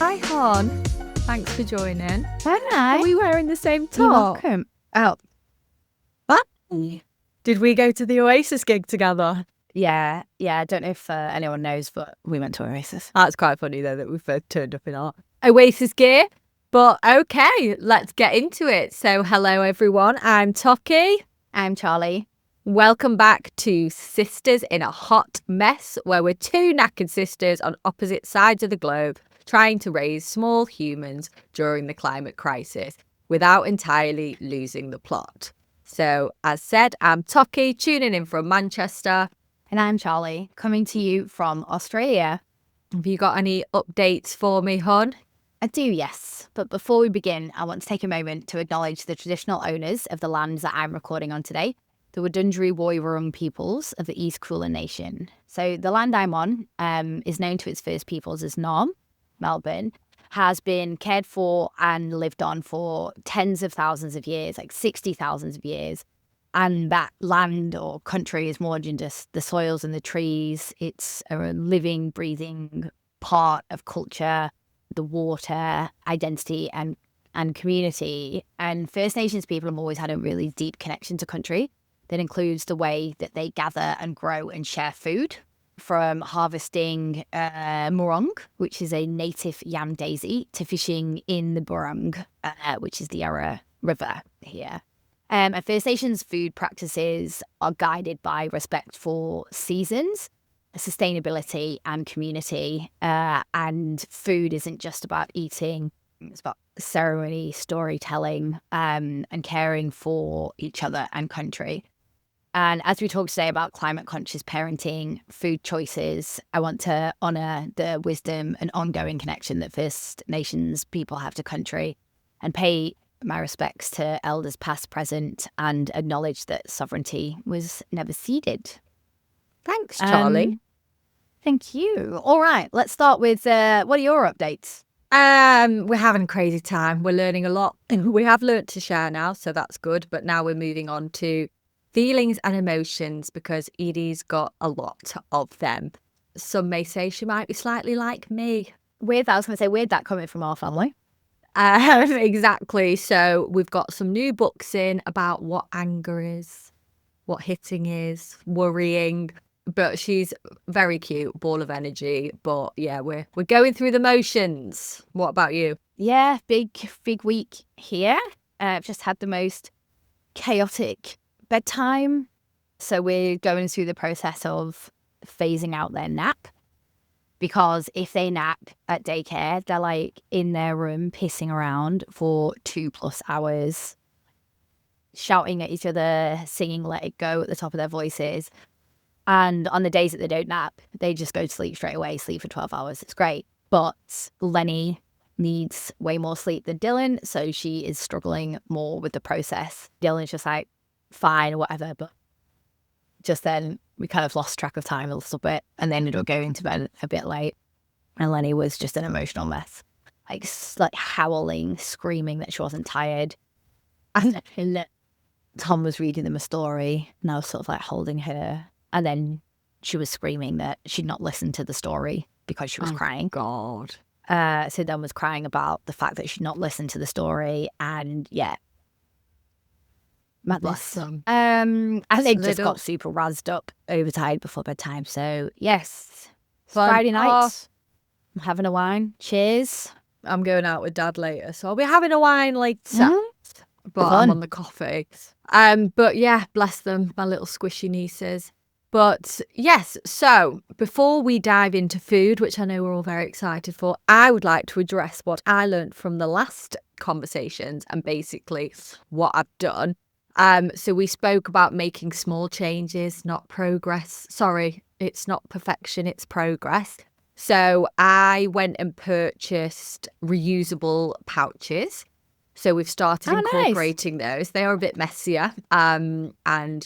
Hi, Hon. Thanks for joining. Hi. Are we wearing the same top? You're welcome. Oh, What? Did we go to the Oasis gig together? yeah. I don't know if anyone knows, but we went to Oasis. That's quite funny, though, that we've both turned up in our Oasis gear. But okay, let's get into it. So, hello, everyone. I'm Tocky. I'm Charlie. Welcome back to Sisters in a Hot Mess, where we're two knackered sisters on opposite sides of the globe trying to raise small humans during the climate crisis without entirely losing the plot. So, as said, I'm Tocky, tuning in from Manchester. And I'm Charlie, coming to you from Australia. Have you got any updates for me, hon? I do, yes. But before we begin, I want to take a moment to acknowledge the traditional owners of the lands that I'm recording on today, the Wurundjeri Woi-wurrung peoples of the East Kulin Nation. So the land I'm on is known to its first peoples as Nom, Melbourne, has been cared for and lived on for tens of thousands of years, like 60,000 of years. And that land or country is more than just the soils and the trees. It's a living, breathing part of culture, the water, identity, and community. And First Nations people have always had a really deep connection to country that includes the way that they gather and grow and share food, from harvesting murong, which is a native yam daisy, to fishing in the Burrung, which is the Yarra River here. And First Nations food practices are guided by respect for seasons, sustainability, and community. And food isn't just about eating, it's about ceremony, storytelling, and caring for each other and country. And as we talk today about climate conscious parenting, food choices, I want to honour the wisdom and ongoing connection that First Nations people have to country, and pay my respects to elders past, present, and acknowledge that sovereignty was never ceded. Thanks, Charlie. Thank you. All right, let's start with what are your updates? We're having a crazy time. We're learning a lot. We have learnt to share now, so that's good. But now we're moving on to feelings and emotions, because Edie's got a lot of them. Some may say she might be slightly like me. Weird that, I was going to say, weird that coming from our family. Exactly. So we've got some new books in about what anger is, what hitting is, worrying. But she's very cute, ball of energy. But yeah, we're going through the motions. What about you? Yeah, big week here. I've just had the most chaotic bedtime. So we're going through the process of phasing out their nap, because if they nap at daycare, they're like in their room pissing around for 2+ hours, shouting at each other, singing Let It Go at the top of their voices. And on the days that they don't nap, they just go to sleep straight away, sleep for 12 hours. It's great. But Lenny needs way more sleep than Dylan, so she is struggling more with the process. Dylan's just like, fine, whatever. But just then we kind of lost track of time a little bit, and they ended up going to bed a bit late. And Lenny was just an emotional mess, like howling, screaming that she wasn't tired. And Tom was reading them a story, and I was sort of like holding her. And then she was screaming that she'd not listened to the story because she was crying. God. So then was crying about the fact that she'd not listened to the story. And yeah. Madness. And they just got super razzed up, overtired before bedtime. So yes, Friday night. I'm having a wine. Cheers. I'm going out with Dad later, so I'll be having a wine later. But Fun. I'm on the coffee. But yeah, bless them, my little squishy nieces. But yes, so before we dive into food, which I know we're all very excited for, I would like to address what I learned from the last conversations and basically what I've done. So we spoke about making small changes, not progress. Sorry, it's not perfection, it's progress. So I went and purchased reusable pouches. So we've started incorporating those. They are a bit messier, and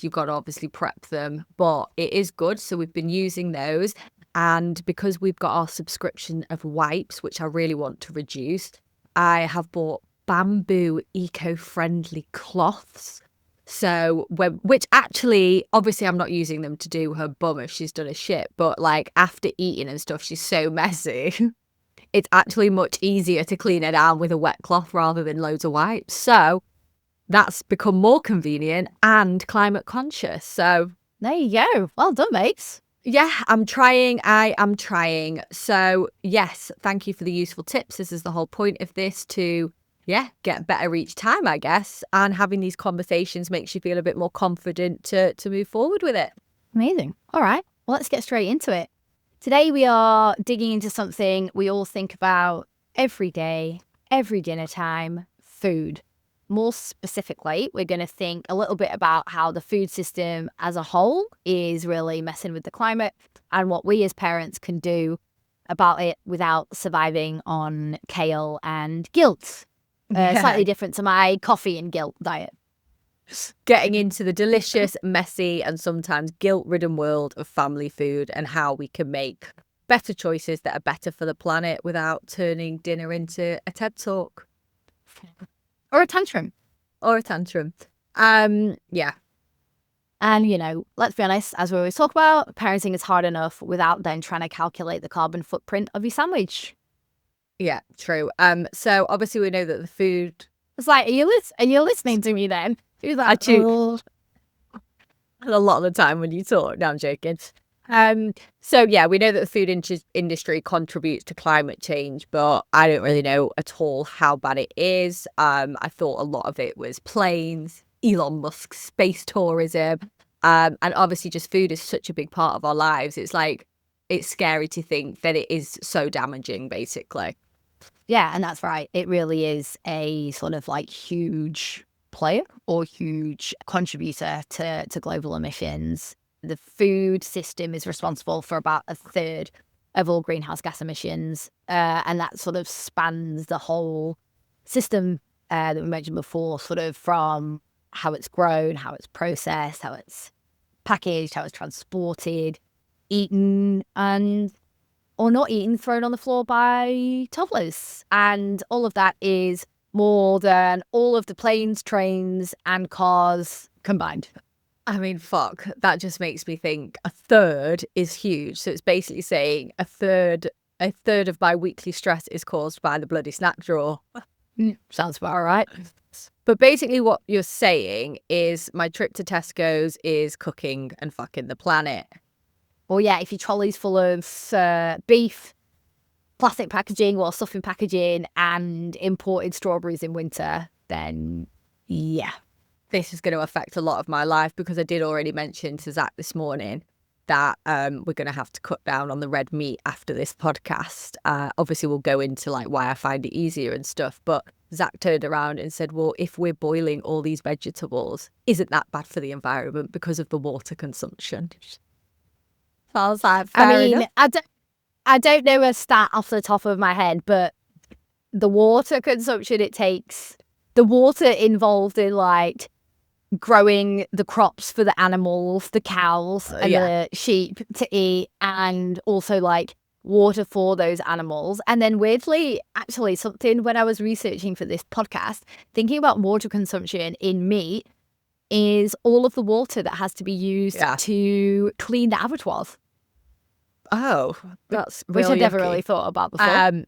you've got to obviously prep them, but it is good. So we've been using those. And because we've got our subscription of wipes, which I really want to reduce, I have bought bamboo eco-friendly cloths. So, which actually, obviously I'm not using them to do her bum if she's done a shit, but like after eating and stuff, she's so messy. it's actually much easier to clean it down with a wet cloth rather than loads of wipes. So that's become more convenient and climate conscious. So there you go. Well done, mates. yeah, I'm trying. I am trying. So yes, thank you for the useful tips. This is the whole point of this, to get better each time, I guess. And having these conversations makes you feel a bit more confident to move forward with it. Amazing. All right. Well, let's get straight into it. Today we are digging into something we all think about every day, every dinner time: food. More specifically, we're going to think a little bit about how the food system as a whole is really messing with the climate, and what we as parents can do about it without surviving on kale and guilt. Slightly different to my coffee and guilt diet. Getting into the delicious, messy, and sometimes guilt-ridden world of family food, and how we can make better choices that are better for the planet without turning dinner into a TED Talk. Or a tantrum. Yeah. And, you know, let's be honest, as we always talk about, parenting is hard enough without then trying to calculate the carbon footprint of your sandwich. Yeah, true. So obviously we know that the food... It's like, are you listening to me then? Who's that? I choose a lot of the time when you talk. No, I'm joking. So yeah, we know that the food industry contributes to climate change, but I don't really know at all how bad it is. I thought a lot of it was planes, Elon Musk's space tourism, and obviously just food is such a big part of our lives. It's like, it's scary to think that it is so damaging, basically. Yeah, and that's right. It really is a sort of like huge player or huge contributor to global emissions. The food system is responsible for about a third of all greenhouse gas emissions. And that sort of spans the whole system that we mentioned before, sort of from how it's grown, how it's processed, how it's packaged, how it's transported, eaten, and or not eaten, thrown on the floor by toddlers. And all of that is more than all of the planes, trains, and cars combined. I mean, fuck, that just makes me think a third is huge. So it's basically saying a third of my weekly stress is caused by the bloody snack drawer. Sounds about right. But basically what you're saying is my trip to Tesco's is cooking and fucking the planet. Well, yeah, if your trolley's full of beef, plastic packaging or stuffing packaging, and imported strawberries in winter, then yeah. This is going to affect a lot of my life, because I did already mention to Zach this morning that we're going to have to cut down on the red meat after this podcast. Obviously, we'll go into like why I find it easier and stuff. But Zach turned around and said, well, if we're boiling all these vegetables, isn't that bad for the environment because of the water consumption? So I was like, fair enough. I don't know a stat off the top of my head, but the water consumption it takes, the water involved in like growing the crops for the animals, the cows and the sheep to eat, and also like water for those animals. And then weirdly, actually something when I was researching for this podcast, thinking about water consumption in meat is all of the water that has to be used to clean the abattoirs. Oh, that's which I never really thought about before.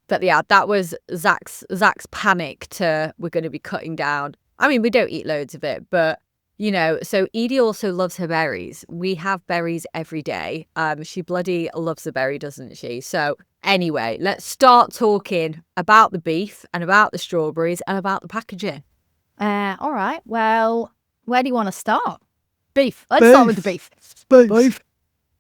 But yeah, that was Zach's panic to we're going to be cutting down. I mean, we don't eat loads of it, but you know, so Edie also loves her berries. We have berries every day. She bloody loves the berry, doesn't she? So anyway, let's start talking about the beef and about the strawberries and about the packaging. All right. Well, where do you want to start? Beef. Let's start with the beef. Beef.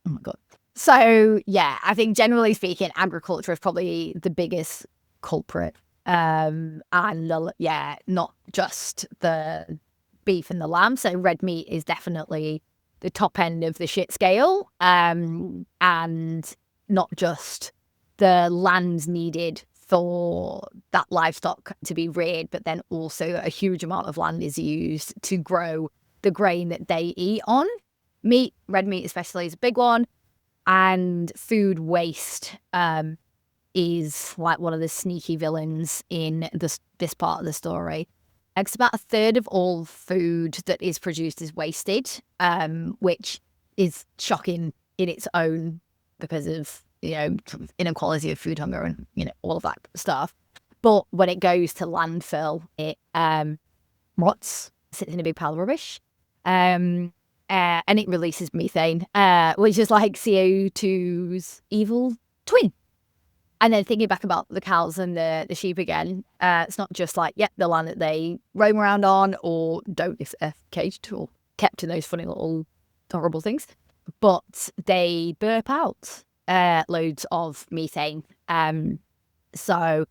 Oh my God. So, yeah, I think generally speaking, agriculture is probably the biggest culprit. And not just the beef and the lamb. So red meat is definitely the top end of the shit scale. And not just the lands needed for that livestock to be reared, but then also a huge amount of land is used to grow the grain that they eat on. Meat, red meat especially, is a big one. And food waste is like one of the sneaky villains in this part of the story. It's about a third of all food that is produced is wasted, which is shocking in its own because of sort of inequality of food hunger and, all of that stuff. But when it goes to landfill, it rots, sits in a big pile of rubbish. And it releases methane, which is like CO2's evil twin. And then thinking back about the cows and the sheep again, it's not just like, the land that they roam around on or don't if they're caged or kept in those funny little horrible things, but they burp out loads of methane. So,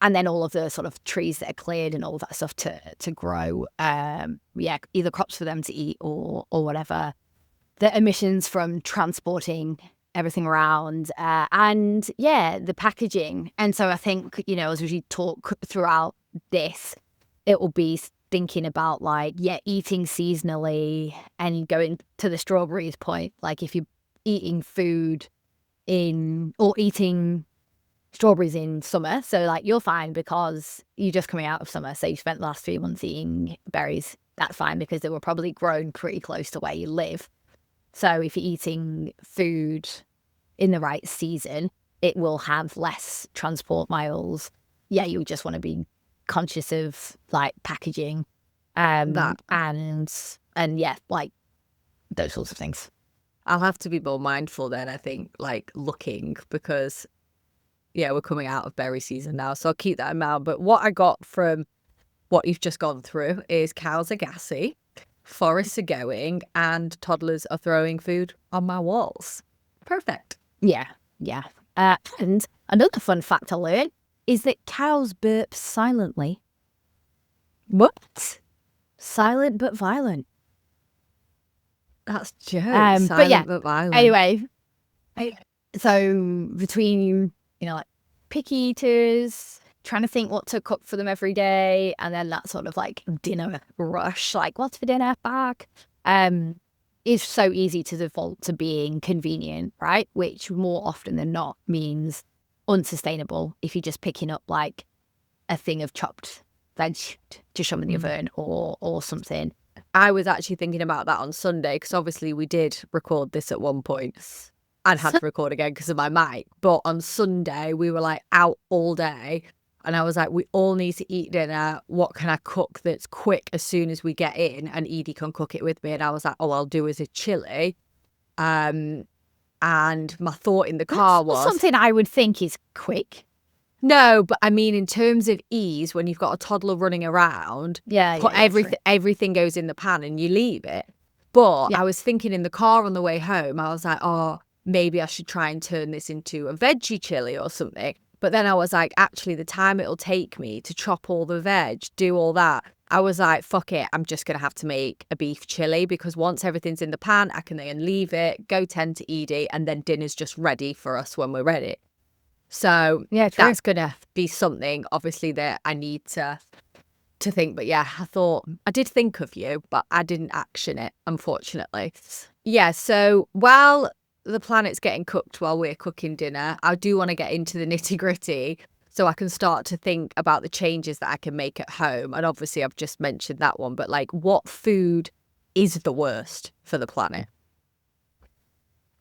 and then all of the sort of trees that are cleared and all of that stuff to grow, either crops for them to eat or whatever. The emissions from transporting everything around, and the packaging. And so I think, as we talk throughout this, it will be thinking about like, eating seasonally and going to the strawberries point. Like if you're eating eating strawberries in summer, so like you're fine because you're just coming out of summer. So you spent the last 3 months eating berries. That's fine because they were probably grown pretty close to where you live. So if you're eating food in the right season, it will have less transport miles. You'll just want to be conscious of like packaging, That. and like those sorts of things. I'll have to be more mindful then, I think, like looking, because we're coming out of berry season now, so I'll keep that in mind. But what I got from what you've just gone through is cows are gassy, forests are going, and toddlers are throwing food on my walls. Perfect. Yeah. And another fun fact I learned is that cows burp silently. What? Silent but violent. That's joke. But but violent. Anyway, so between, like picky eaters, trying to think what to cook for them every day, and then that sort of like dinner rush, like what's for dinner, back, is so easy to default to being convenient, right? Which more often than not means unsustainable if you're just picking up like a thing of chopped veg to shove in the oven or something. I was actually thinking about that on Sunday, because obviously we did record this at one point and had to record again because of my mic. But on Sunday, we were like out all day, and I was like, we all need to eat dinner. What can I cook that's quick as soon as we get in? And Edie can cook it with me. And I was like, I'll do as a chili. And my thought in the car was something I would think is quick. No, but I mean, in terms of ease, when you've got a toddler running around, everything goes in the pan and you leave it. But I was thinking in the car on the way home, I was like, maybe I should try and turn this into a veggie chili or something. But then I was like, actually, the time it'll take me to chop all the veg, do all that, I was like, fuck it, I'm just going to have to make a beef chili, because once everything's in the pan, I can then leave it, go tend to Edie, and then dinner's just ready for us when we're ready. So that's going to be something, obviously, that I need to think. But I thought, I did think of you, but I didn't action it, unfortunately. So while the planet's getting cooked while we're cooking dinner, I do want to get into the nitty gritty so I can start to think about the changes that I can make at home. And obviously I've just mentioned that one, but like, what food is the worst for the planet?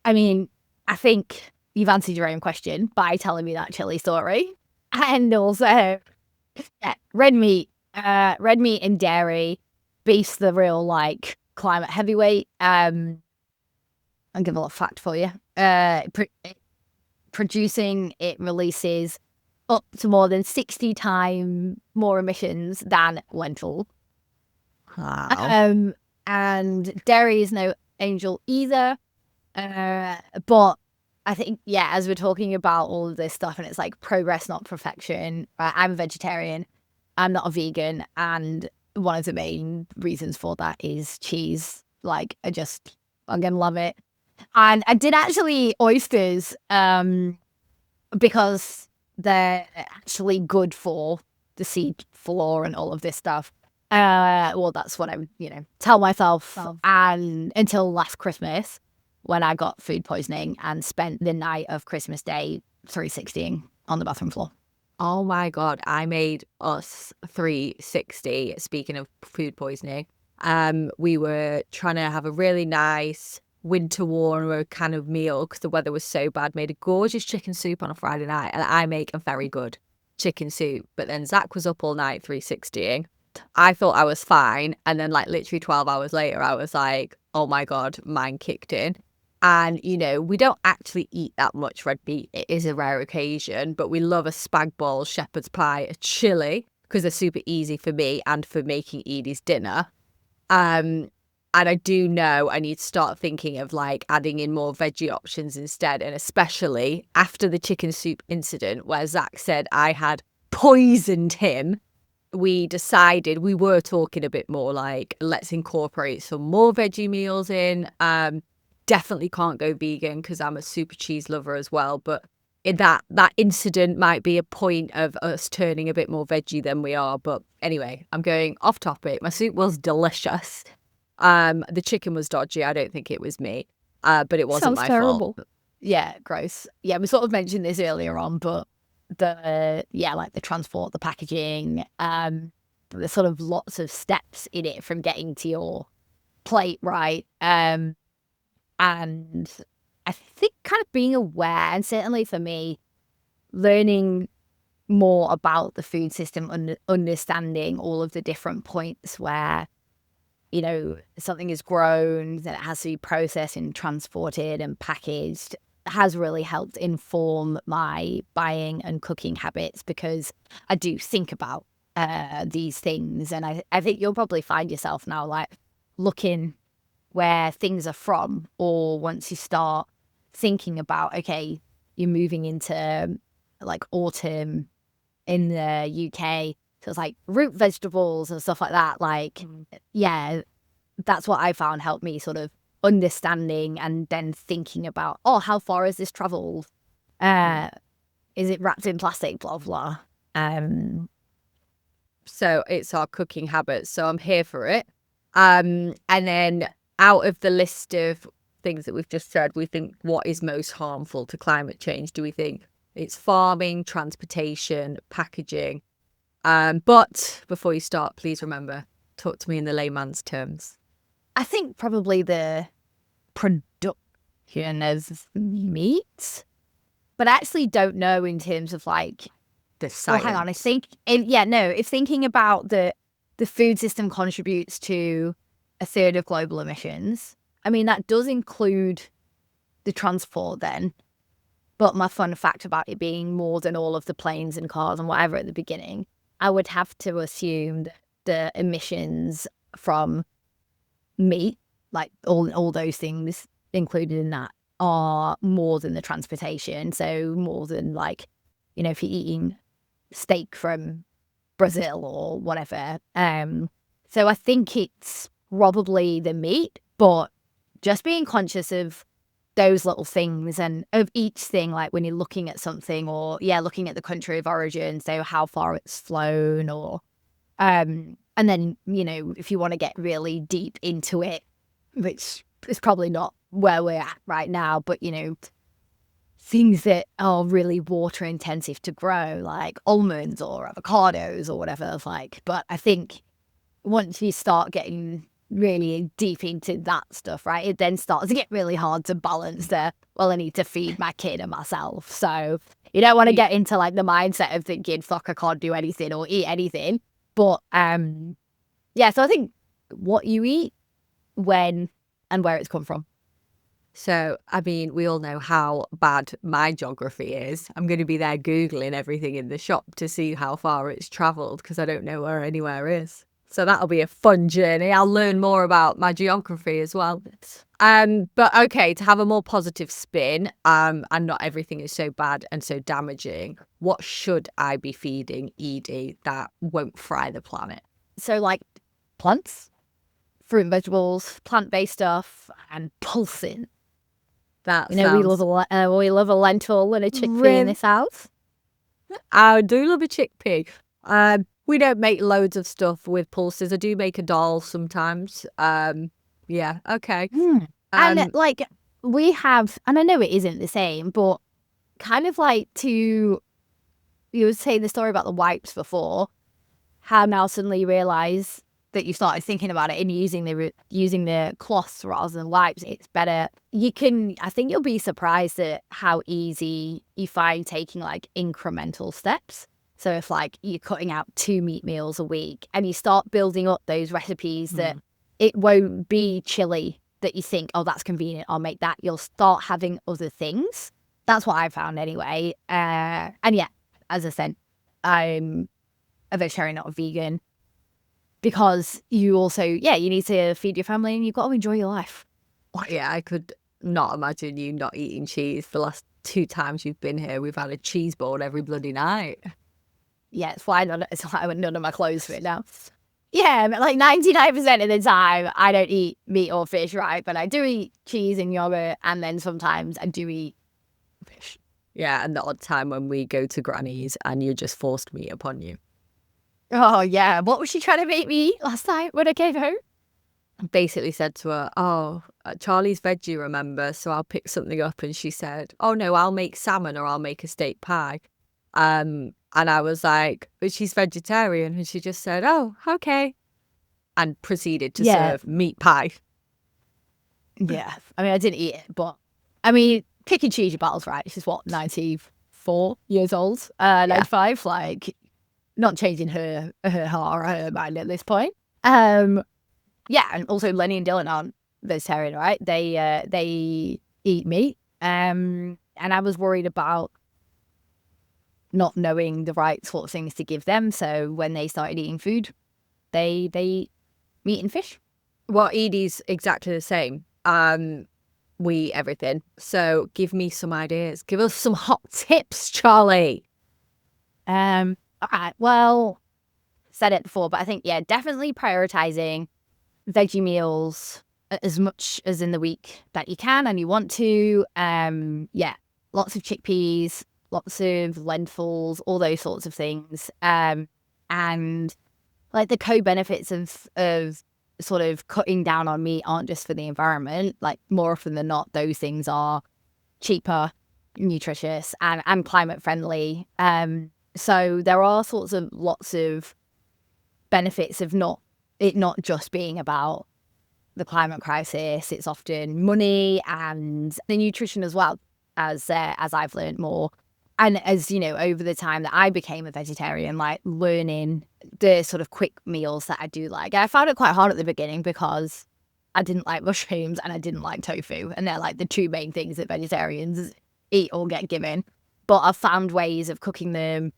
I mean, I think you've answered your own question by telling me that chili story. And also, red meat and dairy, beef's the real like climate heavyweight. I'll give a little fact for you. Producing it releases up to more than 60 times more emissions than lentil. Wow. And dairy is no angel either. But I think, as we're talking about all of this stuff, and it's like progress, not perfection. I'm a vegetarian. I'm not a vegan. And one of the main reasons for that is cheese. Like, I'm going to love it. And I did actually eat oysters because they're actually good for the seed floor and all of this stuff. Well, that's what I would, tell myself. And until last Christmas, when I got food poisoning and spent the night of Christmas Day 360ing on the bathroom floor. Oh my God, I made us 360, speaking of food poisoning. We were trying to have a really nice winter warmer kind of meal because the weather was so bad. Made a gorgeous chicken soup on a Friday night, and I make a very good chicken soup. But then Zach was up all night 360ing. I thought I was fine, and then like literally 12 hours later, I was like, oh my god, mine kicked in. And you know, we don't actually eat that much red meat. It is a rare occasion, but we love a spag bol, shepherd's pie, a chili because they're super easy for me and for making Edie's dinner. And I do know I need to start thinking of like adding in more veggie options instead. And especially after the chicken soup incident where Zach said I had poisoned him, we decided we were talking a bit more like, let's incorporate some more veggie meals in. Definitely can't go vegan because I'm a super cheese lover as well. But in that incident might be a point of us turning a bit more veggie than we are. But anyway, I'm going off topic. My soup was delicious. The chicken was dodgy. I don't think it was me. But it wasn't Sounds my terrible. fault. Yeah, gross. Yeah, we sort of mentioned this earlier on, but like the transport, the packaging, there's sort of lots of steps in it from getting to your plate, right? And I think kind of being aware, and certainly for me, learning more about the food system and understanding all of the different points where, you know, something is grown, then it has to be processed and transported and packaged, has really helped inform my buying and cooking habits because I do think about these things. And I think you'll probably find yourself now like looking where things are from, or once you start thinking about, okay, you're moving into like autumn in the UK, so it's like root vegetables and stuff like that. Like, yeah, that's what I found helped me sort of understanding and then thinking about, oh, how far has this traveled? Is it wrapped in plastic? Blah blah. So it's our cooking habits. So I'm here for it. And then out of the list of things that we've just said, we think what is most harmful to climate change? Do we think it's farming, transportation, packaging? But before you start, please remember, talk to me in the layman's terms. I think probably the production of meat, but I actually don't know in terms of like The science. Well, hang on. I think, if thinking about the food system contributes to a third of global emissions, I mean, that does include the transport then. But my fun fact about it being more than all of the planes and cars and whatever at the beginning, I would have to assume that the emissions from meat, like all those things included in that, are more than the transportation. So more than like, you know, if you're eating steak from Brazil or whatever. So I think it's probably the meat, but just being conscious of those little things and of each thing, like when you're looking at something or looking at the country of origin, so how far it's flown or and then, you know, if you want to get really deep into it, which is probably not where we're at right now, but you know, things that are really water intensive to grow, like almonds or avocados or whatever. Like, but I think once you start getting really deep into that stuff, right, it then starts to get really hard to balance I need to feed my kid and myself. So you don't want to get into like the mindset of thinking, fuck, I can't do anything or eat anything. But so I think what you eat, when, and where it's come from. So, I mean, we all know how bad my geography is. I'm going to be there Googling everything in the shop to see how far it's travelled because I don't know where anywhere is. So that'll be a fun journey. I'll learn more about my geography as well. But okay, to have a more positive spin, and not everything is so bad and so damaging, what should I be feeding Edie that won't fry the planet? So like plants, fruit and vegetables, plant-based stuff, and pulsing. That you know, we love a lentil and a chickpea in this house. I do love a chickpea. We don't make loads of stuff with pulses. I do make a dal sometimes. Yeah, okay. And like we have, and I know it isn't the same, but kind of like you were saying the story about the wipes before, how now suddenly you realise that you started thinking about it and using the cloths rather than wipes, it's better. I think you'll be surprised at how easy you find taking like incremental steps. So if like you're cutting out 2 meat meals a week and you start building up those recipes that it won't be chili that you think, oh, that's convenient, I'll make that. You'll start having other things. That's what I found anyway. And yeah, as I said, I'm a vegetarian, not a vegan, because you also, you need to feed your family and you've got to enjoy your life. Yeah, I could not imagine you not eating cheese. The last 2 times you've been here, we've had a cheese board every bloody night. Yeah, it's why none of my clothes fit now. Yeah, but like 99% of the time, I don't eat meat or fish, right? But I do eat cheese and yogurt, and then sometimes I do eat fish. Yeah, and the odd time when we go to Granny's and you just forced meat upon you. Oh, yeah. What was she trying to make me eat last time when I came home? Basically said to her, oh, Charlie's veggie, remember? So I'll pick something up. And she said, oh, no, I'll make salmon or I'll make a steak pie. And I was like, but she's vegetarian. And she just said, oh, okay. And proceeded to serve meat pie. Yeah. I mean, I didn't eat it, but I mean, pick and choose your battles, right? She's what, 94 years old? 95, like not changing her heart or her mind at this point. Yeah, and also Lenny and Dylan aren't vegetarian, right? They eat meat. And I was worried about not knowing the right sort of things to give them. So when they started eating food, they eat meat and fish. Well, Edie's exactly the same. We eat everything. So give me some ideas. Give us some hot tips, Charlie. All right. Well, said it before, but I think, definitely prioritizing veggie meals as much as in the week that you can and you want to. Lots of chickpeas, lots of lentils, all those sorts of things. And like the co-benefits of sort of cutting down on meat aren't just for the environment. Like more often than not, those things are cheaper, nutritious, and climate friendly. So there are lots of benefits of not just being about the climate crisis. It's often money and the nutrition as well, as I've learned more. And as you know, over the time that I became a vegetarian, like learning the sort of quick meals that I do like. I found it quite hard at the beginning because I didn't like mushrooms and I didn't like tofu. And they're like the 2 main things that vegetarians eat or get given. But I've found ways of cooking them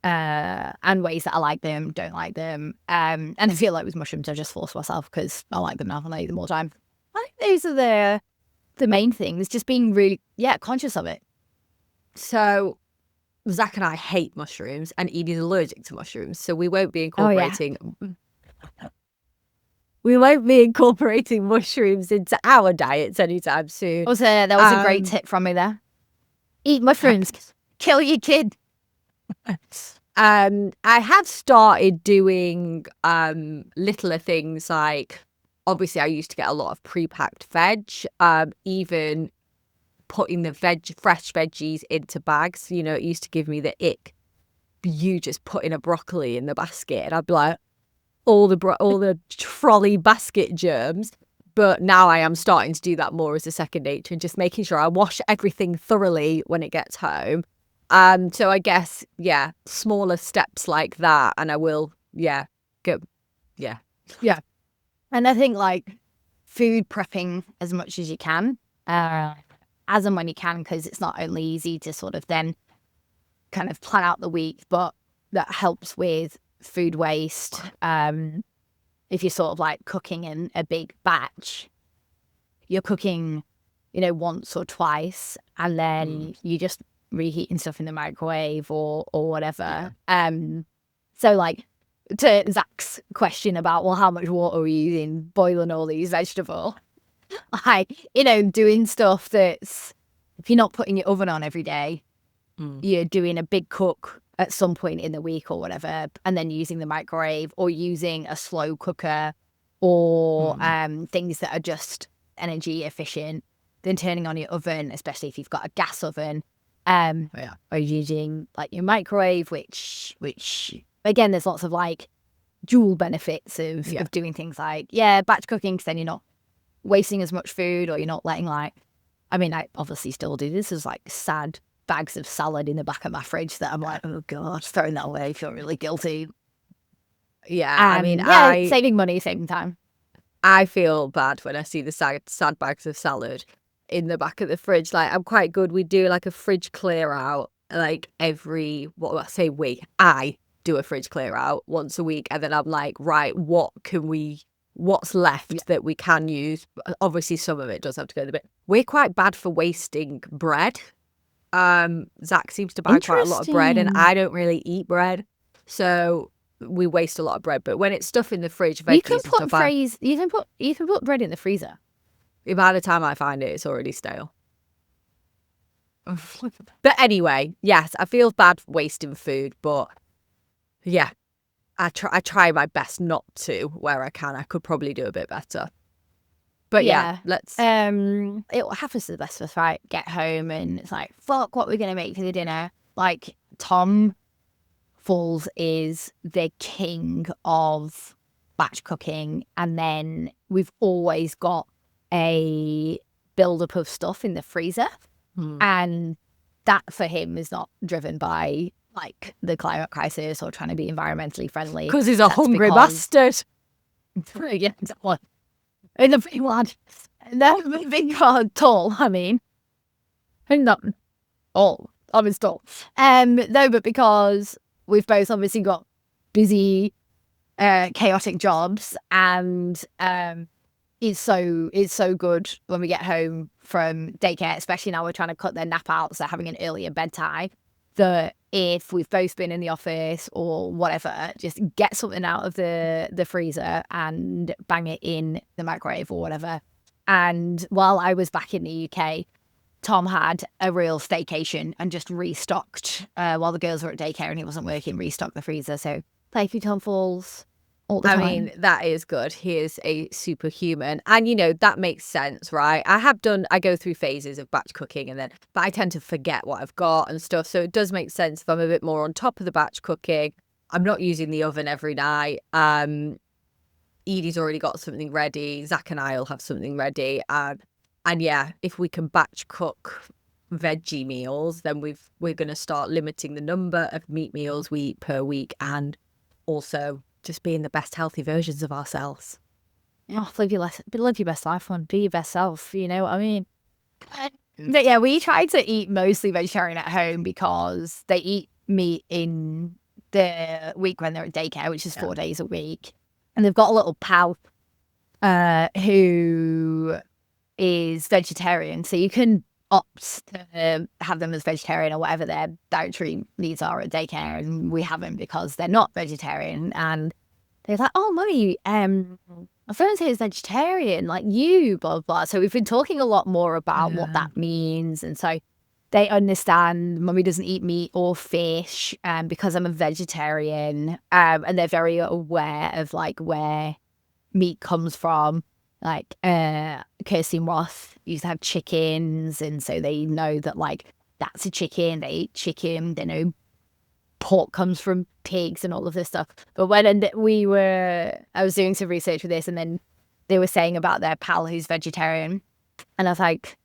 and ways that I like them, don't like them. And I feel like with mushrooms, I just force myself because I like them now and I eat them all the time. I think those are the main things, just being really, conscious of it. So Zach and I hate mushrooms and Edie's allergic to mushrooms. So we won't be incorporating... We won't be incorporating mushrooms into our diets anytime soon. There was a great tip from me there. Eat mushrooms. Kill your kid. I have started doing littler things like, obviously I used to get a lot of pre-packed veg, even putting the fresh veggies into bags. You know, it used to give me the ick. You just put in a broccoli in the basket and I'd be like, all the trolley basket germs. But now I am starting to do that more as a second nature and just making sure I wash everything thoroughly when it gets home. So I guess, smaller steps like that, and I will, go, yeah. And I think like food prepping as much as you can, as and when you can, because it's not only easy to sort of then kind of plan out the week, but that helps with food waste. If you're sort of like cooking in a big batch, you're cooking, once or twice, and then you just reheating stuff in the microwave or whatever. So like to Zach's question about, well, how much water are you using boiling all these vegetables? Like, doing stuff that's, if you're not putting your oven on every day, you're doing a big cook at some point in the week or whatever, and then using the microwave or using a slow cooker or things that are just energy efficient, then turning on your oven, especially if you've got a gas oven, or using like your microwave, which again, there's lots of like dual benefits of doing things like, batch cooking, because then you're not wasting as much food, or you're not letting I obviously still do this. There's like sad bags of salad in the back of my fridge that I'm like, oh God, throwing that away, I feel really guilty. Yeah, saving money, saving time. I feel bad when I see the sad bags of salad in the back of the fridge. Like, I'm quite good. We do like a fridge clear out, like I do a fridge clear out once a week, and then I'm like, right, what's left that we can use? Obviously, some of it does have to go in the bin. We're quite bad for wasting bread. Zach seems to buy quite a lot of bread, and I don't really eat bread, so we waste a lot of bread. But when it's stuff in the fridge, you can put bread in the freezer. By the time I find it, it's already stale. But anyway, yes, I feel bad wasting food, but yeah, I try my best not to where I can. I could probably do a bit better. But let's. It happens to the best of us, right? Get home and it's like, fuck, what we're gonna make for the dinner. Like, Tom Falls is the king of batch cooking, and then we've always got a buildup of stuff in the freezer, and that for him is not driven by like the climate crisis or trying to be environmentally friendly, because he's a hungry bastard. Yeah, in the big lad, no big tall. I mean, not all. I'm tall. No, but because we've both obviously got busy, chaotic jobs, and it's so good when we get home from daycare, especially now we're trying to cut their nap out, so having an earlier bedtime, that if we've both been in the office or whatever, just get something out of the freezer and bang it in the microwave or whatever. And while I was back in the UK, Tom had a real staycation and just restocked while the girls were at daycare and he wasn't working, restocked the freezer. So thank you, Tom Falls. All the time. I mean, that is good. He is a superhuman. And, that makes sense, right? I go through phases of batch cooking but I tend to forget what I've got and stuff. So it does make sense if I'm a bit more on top of the batch cooking. I'm not using the oven every night. Edie's already got something ready. Zach and I will have something ready. And yeah, if we can batch cook veggie meals, then we're going to start limiting the number of meat meals we eat per week, and also just being the best healthy versions of ourselves. Oh, live your best life, man. Be your best self. You know what I mean? But yeah, we try to eat mostly vegetarian at home because they eat meat in the week when they're at daycare, which is 4 days a week, and they've got a little pal who is vegetarian, so you can opt to have them as vegetarian or whatever their dietary needs are at daycare, and we have them because they're not vegetarian. And they're like, oh mummy, my friend here is vegetarian like you, blah blah. So we've been talking a lot more about what that means, and so they understand mummy doesn't eat meat or fish because I'm a vegetarian, and they're very aware of like where meat comes from. Like Kirsty and Roth used to have chickens, and so they know that like that's a chicken. They eat chicken. They know pork comes from pigs and all of this stuff. But when I was doing some research with this, and then they were saying about their pal who's vegetarian, and I was like,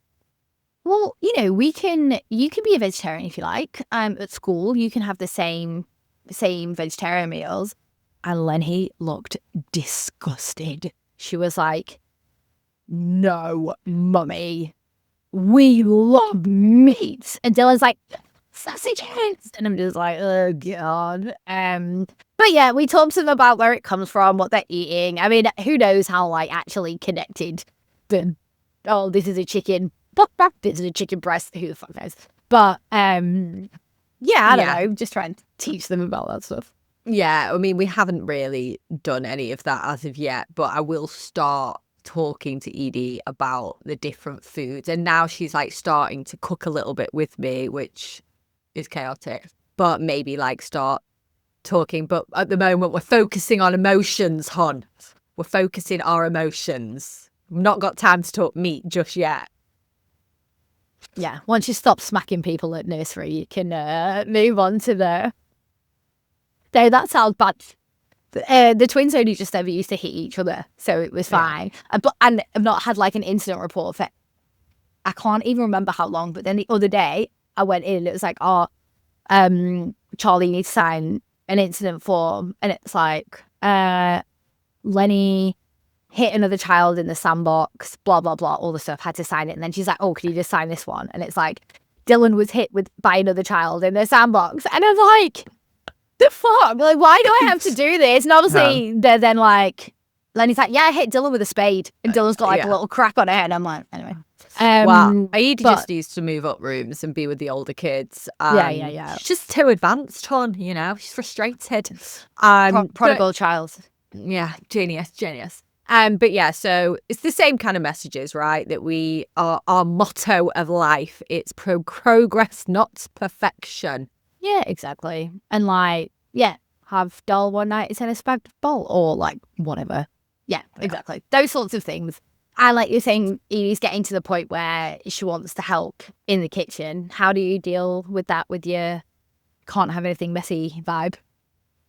well, you can be a vegetarian if you like. At school you can have the same vegetarian meals. And Lenny looked disgusted. She was like, no, mummy, we love meat. And Dylan's like, sausages. And I'm just like, oh, God. But yeah, we talked to them about where it comes from, what they're eating. I mean, who knows how, like, actually connected this is a chicken, this is a chicken breast, who the fuck knows? But, yeah, I don't know, just trying to teach them about that stuff. Yeah, I mean, we haven't really done any of that as of yet, but I will start talking to Edie about the different foods, and now she's like starting to cook a little bit with me, which is chaotic, but maybe like start talking. But at the moment we're focusing on emotions, hon. We're focusing our emotions. We've not got time to talk meat just yet. Yeah, once you stop smacking people at nursery, you can move on to the... No, that sounds bad. The twins only just ever used to hit each other, so it was fine. And I've not had like an incident report for, I can't even remember how long, but then the other day I went in and it was like, Charlie needs to sign an incident form, and it's like, Lenny hit another child in the sandbox, blah, blah, blah, all the stuff, had to sign it. And then she's like, oh, can you just sign this one? And it's like, Dylan was hit by another child in the sandbox. And I'm like, the fuck? Like, why do I have to do this? And obviously, they're then like, Lenny's like, yeah, I hit Dylan with a spade. And Dylan's got like a little crack on it. And I'm like, anyway. Wow. Edie just needs to move up rooms and be with the older kids. Yeah. She's just too advanced, hon, you know? She's frustrated. Prodigal child. Yeah, genius. But yeah, so it's the same kind of messages, right? That our motto of life, it's progress, not perfection. Yeah, exactly. And like, yeah, have dull one night instead of spag bowl or like whatever. Yeah, exactly. Those sorts of things. And like you're saying, Edie's getting to the point where she wants to help in the kitchen. How do you deal with that with your can't have anything messy vibe?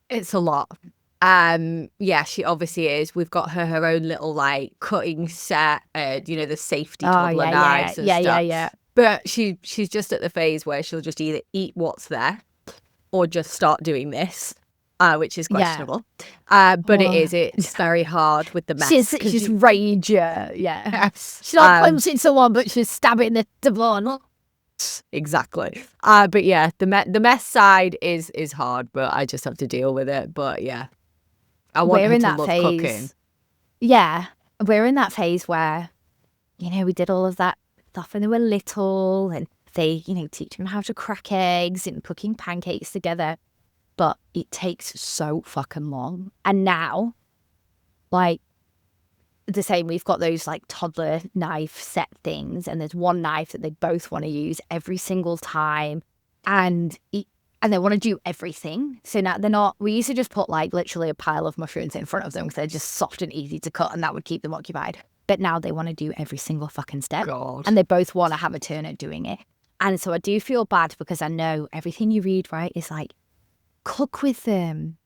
It's a lot. Yeah, she obviously is. We've got her own little like cutting set, the safety toddler knives and stuff. Yeah. But she's just at the phase where she'll just either eat what's there or just start doing this, which is questionable. But it's very hard with the mess. She's rage, yeah. She's not punching someone, but she's stabbing the bone. Exactly. But yeah, the mess side is hard, but I just have to deal with it. But yeah, I want her to love cooking. Yeah, we're in that phase where, we did all of that stuff when they were little, and they, teach them how to crack eggs and cooking pancakes together. But it takes so fucking long. And now, like, the same, we've got those like toddler knife set things, and there's one knife that they both want to use every single time, and they want to do everything. So now they're not, we used to just put like literally a pile of mushrooms in front of them because they're just soft and easy to cut, and that would keep them occupied. But now they want to do every single fucking step. God. And they both want to have a turn at doing it. And so I do feel bad because I know everything you read, right, is like, cook with them.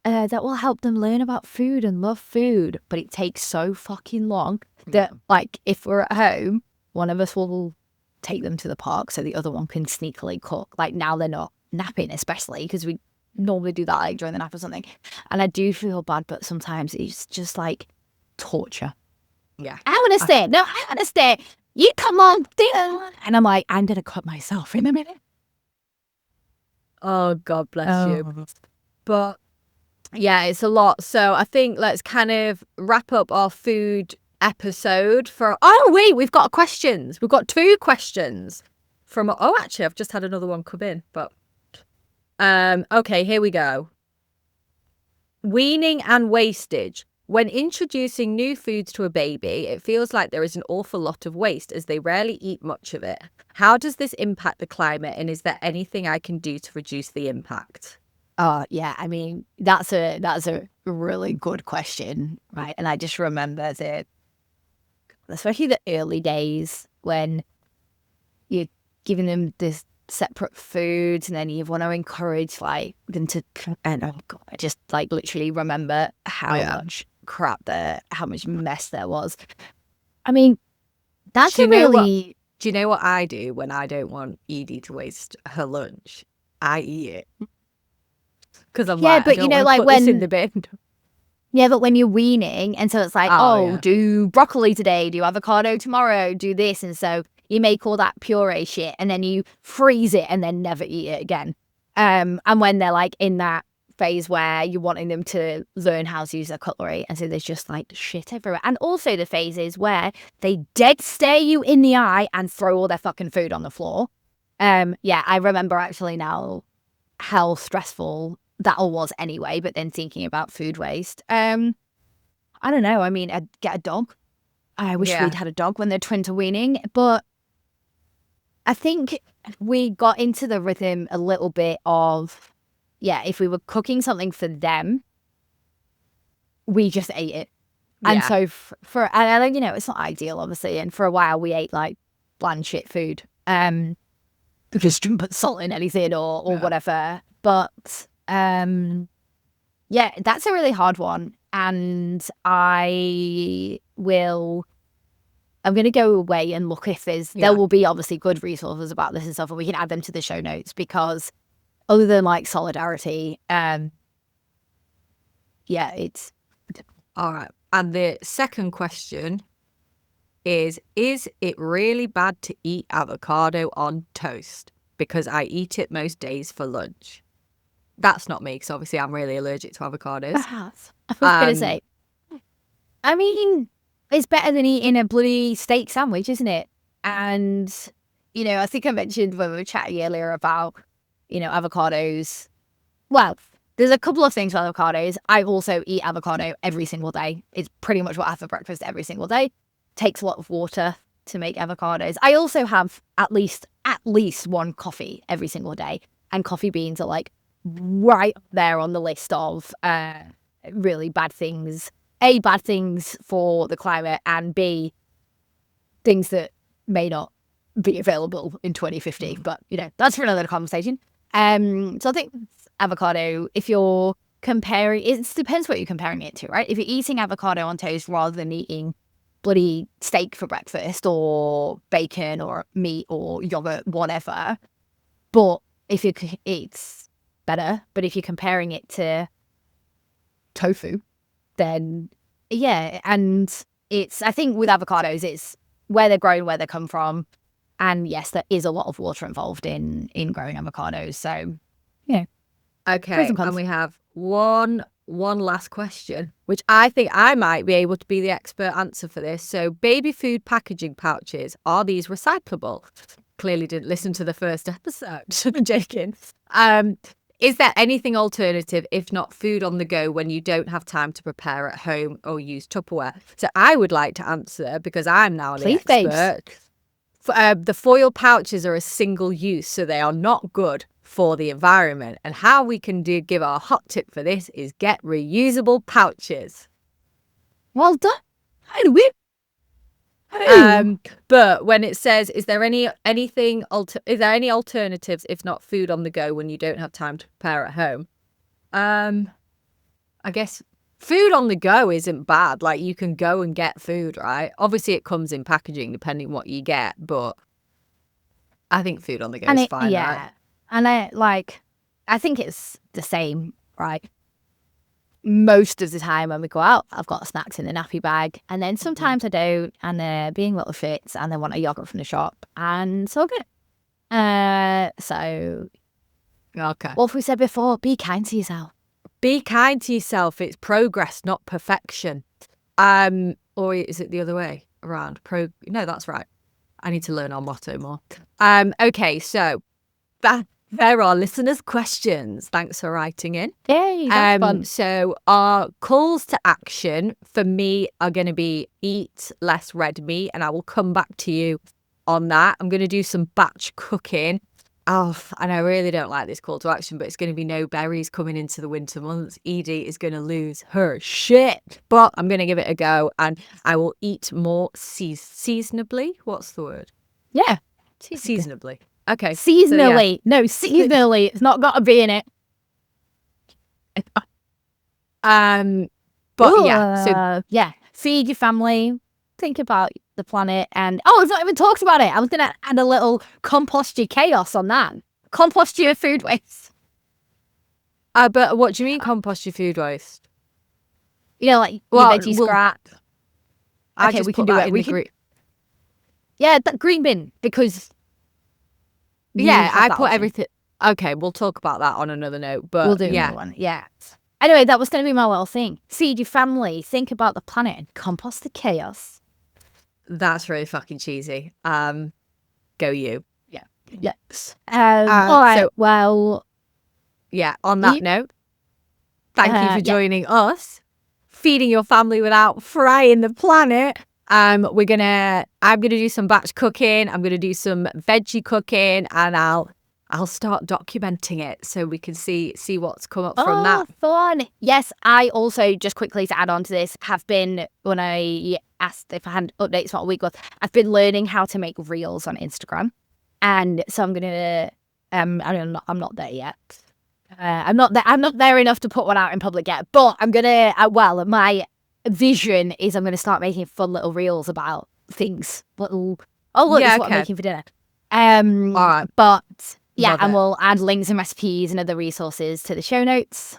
That will help them learn about food and love food. But it takes so fucking long that, like, if we're at home, one of us will take them to the park so the other one can sneakily cook. Like, now they're not napping, especially, because we normally do that, like, during the nap or something. And I do feel bad, but sometimes it's just, like, torture. Yeah. I want to stay. No, I want to stay. You come on. And I'm like, I'm going to cut myself in a minute. Oh, God bless you. But yeah, it's a lot. So I think let's kind of wrap up our food episode for... Oh, wait, we've got questions. We've got 2 questions from... Oh, actually, I've just had another one come in. But okay, here we go. Weaning and wastage. When introducing new foods to a baby, it feels like there is an awful lot of waste as they rarely eat much of it. How does this impact the climate, and is there anything I can do to reduce the impact? Oh, yeah. I mean, that's a really good question, right? And I just remember that, especially the early days when you're giving them this separate foods, and then you want to encourage like them to, and oh God, I just like literally remember how much crap how much mess there was. I mean, that's Do you know what I do when I don't want Edie to waste her lunch? I eat it. Because I'm like, but I don't want to put this in the bin. Yeah, but when you're weaning, and so it's like, do broccoli today, do avocado tomorrow, do this. And so you make all that puree shit, and then you freeze it and then never eat it again. And when they're like in that phase where you're wanting them to learn how to use their cutlery, and so there's just like shit everywhere. And also the phases where they dead stare you in the eye and throw all their fucking food on the floor. Yeah, I remember actually now how stressful that all was anyway, but then thinking about food waste. I don't know. I mean, I'd get a dog. I wish we'd had a dog when they're twin to weaning, but I think we got into the rhythm a little bit of, if we were cooking something for them, we just ate it. And so and it's not ideal, obviously. And for a while we ate like bland shit food, because didn't put salt in anything or whatever. But Yeah, that's a really hard one. And I'm going to go away and look if there will be obviously good resources about this and stuff, and we can add them to the show notes, because other than like solidarity, it's. All right. And the second question is it really bad to eat avocado on toast? Because I eat it most days for lunch. That's not me, because obviously I'm really allergic to avocados. I was going to say, I mean, it's better than eating a bloody steak sandwich, isn't it? And, I think I mentioned when we were chatting earlier about, avocados. Well, there's a couple of things with avocados. I also eat avocado every single day. It's pretty much what I have for breakfast every single day. Takes a lot of water to make avocados. I also have at least one coffee every single day. And coffee beans are like right there on the list of really bad things. A, bad things for the climate, and B, things that may not be available in 2050. But, that's for another conversation. So I think avocado, if you're comparing, it depends what you're comparing it to, right? If you're eating avocado on toast rather than eating bloody steak for breakfast or bacon or meat or yogurt, whatever. But it's better. But if you're comparing it to tofu, then yeah. And I think with avocados, it's where they're grown, where they come from. And yes, there is a lot of water involved in growing avocados. So, Okay, and we have one last question, which I think I might be able to be the expert answer for this. So, baby food packaging pouches, are these recyclable? Clearly didn't listen to the first episode. I'm joking. Is there anything alternative, if not food on the go, when you don't have time to prepare at home or use Tupperware? So I would like to answer, because I'm now the expert. The foil pouches are a single use, so they are not good for the environment. And how we can give our hot tip for this is get reusable pouches. Well done. How do we? But when it says, is there any alternatives, if not food on the go, when you don't have time to prepare at home? I guess food on the go isn't bad. Like, you can go and get food, right? Obviously it comes in packaging depending what you get, but I think food on the go is fine. Yeah. Right? And I think it's the same, right? Most of the time when we go out, I've got snacks in the nappy bag, and then sometimes I don't, and they're being little shits, and they want a yogurt from the shop, and so good. So okay. What have we said before? Be kind to yourself. Be kind to yourself. It's progress, not perfection. Or is it the other way around? No, that's right. I need to learn our motto more. Okay, so there are listeners' questions. Thanks for writing in. Yay, that's fun. So our calls to action for me are going to be eat less red meat, and I will come back to you on that. I'm going to do some batch cooking. Oh, and I really don't like this call to action, but it's going to be no berries coming into the winter months. Edie is going to lose her shit, but I'm going to give it a go, and I will eat more seasonably. What's the word? Yeah. Seasonably. Okay. Seasonally. So, yeah. No, seasonally. It's not got to be in it. But Ooh, yeah. So feed your family. Think about the planet, and I've not even talked about it. I was gonna add a little compost your chaos on that. Compost your food waste. But what do you mean compost your food waste? Like your veggie scrap. Okay, we can do it in the green. Yeah, that green bin, because I put everything. Okay, we'll talk about that on another note. But we'll do another one. Yeah. Anyway, that was going to be my little thing. Feed your family. Think about the planet and compost the chaos. That's really fucking cheesy. Go you. Yeah. Yes. All right. So, well. Yeah. On that note, thank you for joining us. Feeding your family without frying the planet. I'm gonna do some batch cooking. I'm gonna do some veggie cooking, and I'll start documenting it so we can see what's come up from that. Fun. Yes, I also, just quickly to add on to this, have been, when I asked if I had updates for a week, I've been learning how to make reels on Instagram. And so I'm going to, I'm not there yet. I'm not there. I'm not there enough to put one out in public yet. But I'm gonna. My vision is I'm gonna start making fun little reels about things. Little. Oh look, this Yeah, is what I'm okay. making for dinner. All right. But yeah, Love and it. we'll add links and recipes and other resources to the show notes.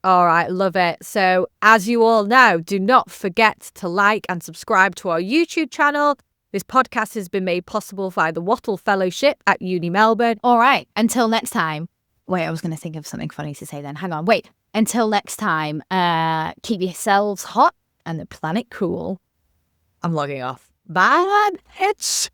All right, love it. So, as you all know, do not forget to like and subscribe to our YouTube channel. This podcast has been made possible by the Wattle Fellowship at Uni Melbourne. All right. Until next time. Wait, I was going to think of something funny to say then. Hang on. Wait. Until next time, keep yourselves hot and the planet cool. I'm logging off. Bye. It's